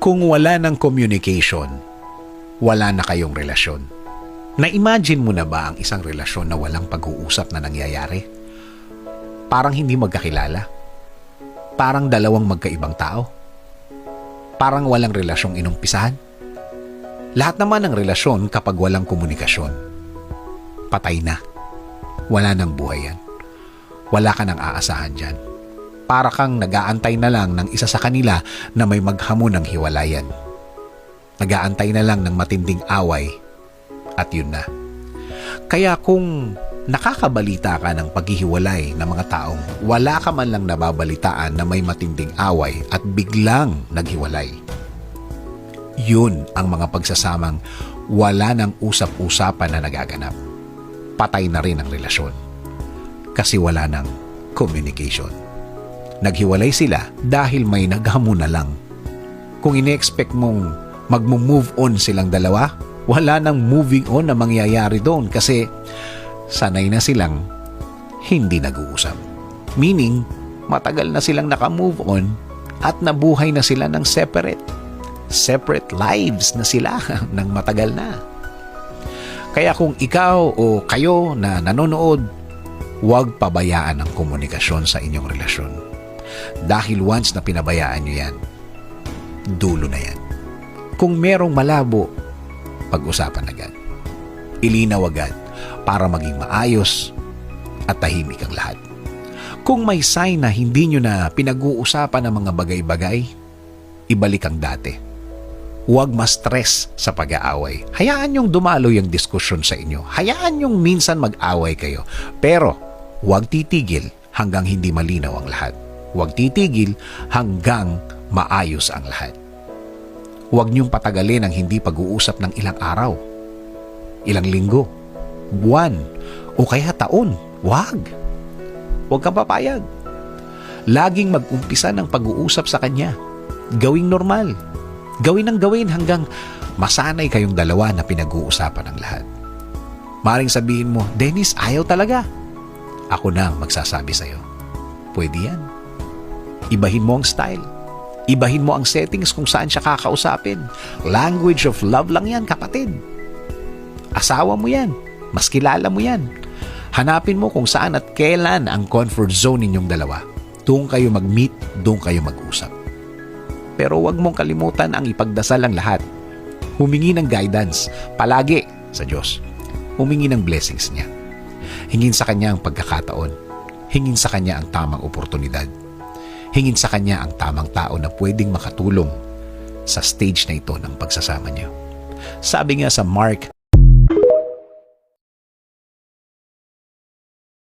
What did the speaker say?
Kung wala ng communication, wala na kayong relasyon. Na-imagine mo na ba ang isang relasyon na walang pag-uusap na nangyayari? Parang hindi magkakilala. Parang dalawang magkaibang tao. Parang walang relasyong inumpisahan. Lahat naman ng relasyon kapag walang komunikasyon, patay na. Wala nang buhay yan. Wala ka nang aasahan dyan. Para kang nag-aantay na lang ng isa sa kanila na may maghamon ng hiwalayan. Nag-aantay na lang ng matinding away at yun na. Kaya kung nakakabalita ka ng paghihiwalay ng mga taong wala ka man lang nababalitaan na may matinding away at biglang naghiwalay, yun ang mga pagsasamang wala ng usap-usapan na nagaganap. Patay na rin ang relasyon kasi wala ng communication. Naghiwalay sila dahil may naghamon na lang. Kung ine-expect mong mag-move on silang dalawa, wala nang moving on na mangyayari doon kasi sanay na silang hindi nag-uusap. Meaning, matagal na silang naka-move on at nabuhay na sila ng separate lives na sila ng matagal na. Kaya kung ikaw o kayo na nanonood, huwag pabayaan ang komunikasyon sa inyong relasyon. Dahil once na pinabayaan nyo yan, dulo na yan. Kung merong malabo, pag-usapan agad. Ilinaw agad para maging maayos at tahimik ang lahat. Kung may sign na hindi nyo na pinag-uusapan ang mga bagay-bagay, ibalik ang dati. Huwag ma-stress sa pag-aaway. Hayaan nyong dumaloy ang diskusyon sa inyo. Hayaan nyong minsan mag-away kayo. Pero huwag titigil hanggang hindi malinaw ang lahat. Huwag titigil hanggang maayos ang lahat. Huwag niyong patagalin ang hindi pag-uusap ng ilang araw, ilang linggo, buwan, o kaya taon. Huwag. Huwag kang papayag. Laging mag-umpisa ng pag-uusap sa kanya. Gawing normal. Gawin ang gawin hanggang masanay kayong dalawa na pinag-uusapan ang lahat. Maring sabihin mo, Dennis, ayaw talaga. Ako na ang magsasabi sa'yo. Pwede yan. Ibahin mo ang style. Ibahin mo ang settings kung saan siya kakausapin. Language of love lang yan, kapatid. Asawa mo yan. Mas kilala mo yan. Hanapin mo kung saan at kailan ang comfort zone ninyong dalawa. Doon kayo mag-meet, doon kayo mag-usap. Pero huwag mong kalimutan ang ipagdasal ang lahat. Humingi ng guidance, palagi sa Diyos. Humingi ng blessings niya. Hingin sa Kanya ang pagkakataon. Hingin sa Kanya ang tamang oportunidad. Hingin sa Kanya ang tamang tao na pwedeng makatulong sa stage na ito ng pagsasama niyo. Sabi nga sa Mark